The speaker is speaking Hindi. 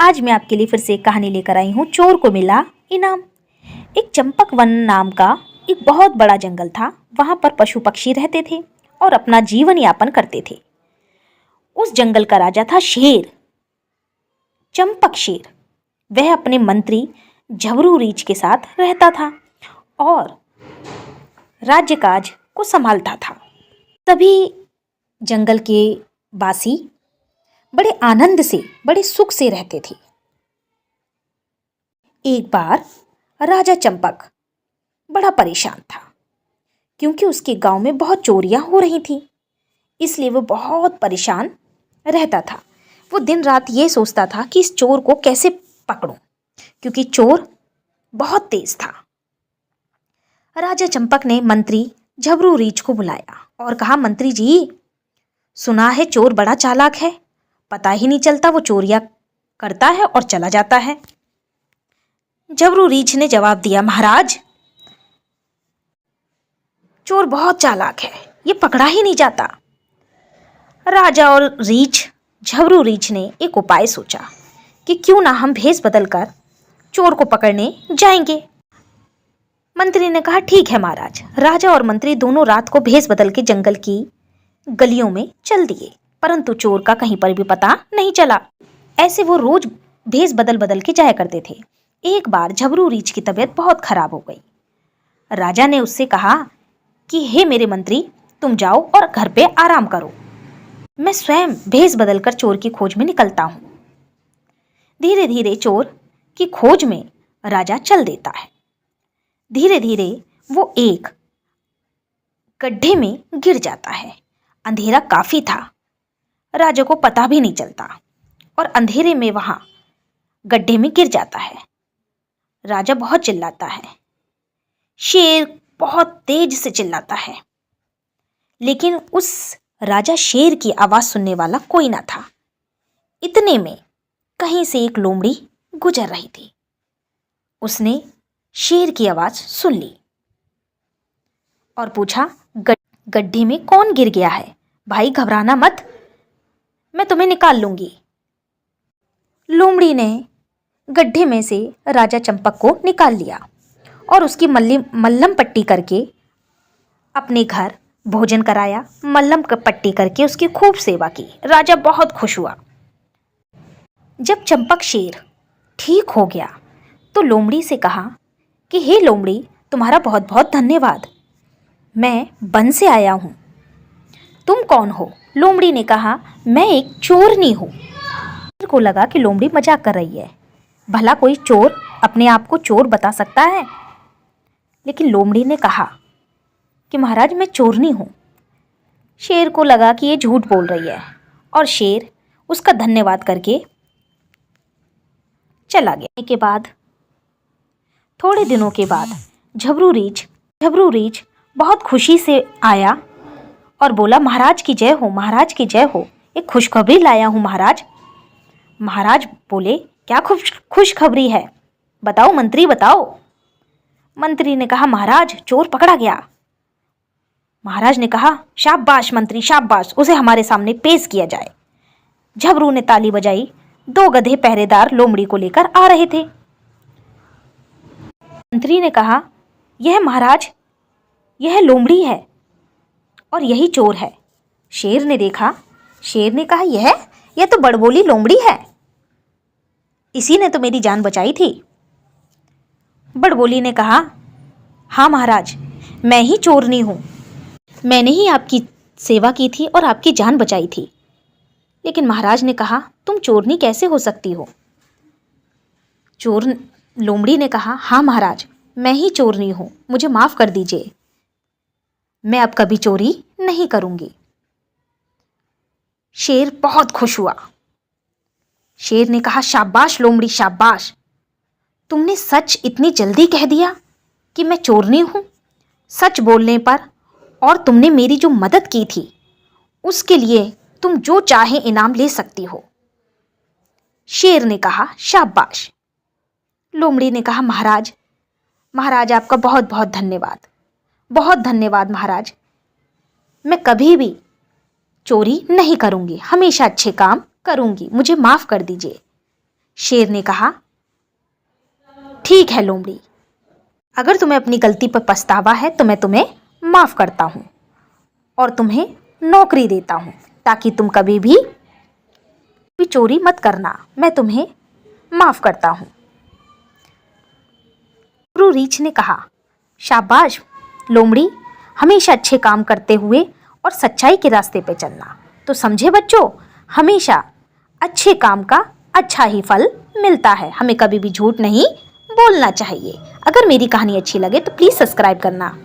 आज मैं आपके लिए फिर से एक कहानी लेकर आई हूँ, चोर को मिला इनाम। एक चंपक वन नाम का एक बहुत बड़ा जंगल था। वहां पर पशु पक्षी रहते थे और अपना जीवन यापन करते थे। उस जंगल का राजा था शेर, चंपक शेर। वह अपने मंत्री झबरू रीछ के साथ रहता था और राज्य काज को संभालता था। तभी जंगल के वासी बड़े आनंद से, बड़े सुख से रहते थे। एक बार राजा चंपक बड़ा परेशान था क्योंकि उसके गांव में बहुत चोरियां हो रही थी। इसलिए वो बहुत परेशान रहता था। वो दिन रात ये सोचता था कि इस चोर को कैसे पकड़ूं, क्योंकि चोर बहुत तेज था। राजा चंपक ने मंत्री झबरू रीछ को बुलाया और कहा, मंत्री जी, सुना है चोर बड़ा चालाक है, पता ही नहीं चलता वो चोरियां करता है और चला जाता है। झबरू रीछ ने जवाब दिया, महाराज, चोर बहुत चालाक है, ये पकड़ा ही नहीं जाता। राजा और झबरू रीछ ने एक उपाय सोचा कि क्यों ना हम भेष बदलकर चोर को पकड़ने जाएंगे। मंत्री ने कहा, ठीक है महाराज। राजा और मंत्री दोनों रात को भेष बदल के जंगल की गलियों में चल दिए, परंतु चोर का कहीं पर भी पता नहीं चला। ऐसे वो रोज भेष बदल बदल के जाया करते थे। एक बार झबरू रीछ की तबीयत बहुत खराब हो गई। राजा ने उससे कहा कि हे मेरे मंत्री, तुम जाओ और घर पे आराम करो, मैं स्वयं भेष बदलकर चोर की खोज में निकलता हूं। धीरे धीरे चोर की खोज में राजा चल देता है। धीरे धीरे वो एक गड्ढे में गिर जाता है। अंधेरा काफी था, राजा को पता भी नहीं चलता और अंधेरे में वहां गड्ढे में गिर जाता है। राजा बहुत चिल्लाता है, शेर बहुत तेज से चिल्लाता है, लेकिन उस राजा शेर की आवाज सुनने वाला कोई ना था। इतने में कहीं से एक लोमड़ी गुजर रही थी। उसने शेर की आवाज सुन ली और पूछा, गड्ढे में कौन गिर गया है? भाई घबराना मत, मैं तुम्हें निकाल लूंगी। लोमड़ी ने गड्ढे में से राजा चंपक को निकाल लिया और उसकी मल्लम पट्टी करके अपने घर भोजन कराया। मल्लम पट्टी करके उसकी खूब सेवा की। राजा बहुत खुश हुआ। जब चंपक शेर ठीक हो गया तो लोमड़ी से कहा कि हे लोमड़ी, तुम्हारा बहुत बहुत धन्यवाद, मैं वन से आया हूं। तुम कौन हो? लोमड़ी ने कहा, मैं एक चोरनी हूं। शेर को लगा कि लोमड़ी मजाक कर रही है। भला कोई चोर अपने आप को चोर बता सकता है? लेकिन लोमड़ी ने कहा कि महाराज, मैं चोरनी हूं। शेर को लगा कि ये झूठ बोल रही है और शेर उसका धन्यवाद करके चला गया। के बाद थोड़े दिनों के बाद झबरू रीछ बहुत खुशी से आया और बोला, महाराज की जय हो, महाराज की जय हो, एक खुशखबरी लाया हूं महाराज। महाराज बोले, क्या खुशखबरी है? बताओ मंत्री, बताओ। मंत्री ने कहा, महाराज, चोर पकड़ा गया। महाराज ने कहा, शाबाश मंत्री, शाबाश, उसे हमारे सामने पेश किया जाए। झबरू ने ताली बजाई। 2 गधे पहरेदार लोमड़ी को लेकर आ रहे थे। मंत्री ने कहा, यह महाराज, यह लोमड़ी है और यही चोर है। शेर ने देखा। शेर ने कहा, यह तो बड़बोली लोमड़ी है, इसी ने तो मेरी जान बचाई थी। बड़बोली ने कहा, हाँ महाराज, मैं ही चोरनी हूं, मैंने ही आपकी सेवा की थी और आपकी जान बचाई थी। लेकिन महाराज ने कहा, तुम चोरनी कैसे हो सकती हो? लोमड़ी ने कहा, हाँ महाराज, मैं ही चोरनी हूं, मुझे माफ कर दीजिए, मैं अब कभी चोरी नहीं करूंगी। शेर बहुत खुश हुआ। शेर ने कहा, शाबाश लोमड़ी, शाबाश, तुमने सच इतनी जल्दी कह दिया कि मैं चोरनी हूं। सच बोलने पर और तुमने मेरी जो मदद की थी उसके लिए तुम जो चाहे इनाम ले सकती हो। शेर ने कहा, शाबाश। लोमड़ी ने कहा, महाराज आपका बहुत बहुत धन्यवाद, बहुत धन्यवाद महाराज, मैं कभी भी चोरी नहीं करूंगी, हमेशा अच्छे काम करूंगी, मुझे माफ कर दीजिए। शेर ने कहा, ठीक है लोमड़ी, अगर तुम्हें अपनी गलती पर पछतावा है तो मैं तुम्हें माफ करता हूँ और तुम्हें नौकरी देता हूँ ताकि तुम कभी भी चोरी मत करना। मैं तुम्हें माफ करता हूँ। जबरू रीछ ने कहा, शाबाश लोमड़ी, हमेशा अच्छे काम करते हुए और सच्चाई के रास्ते पे चलना। तो समझे बच्चों, हमेशा अच्छे काम का अच्छा ही फल मिलता है। हमें कभी भी झूठ नहीं बोलना चाहिए। अगर मेरी कहानी अच्छी लगे तो प्लीज़ सब्सक्राइब करना।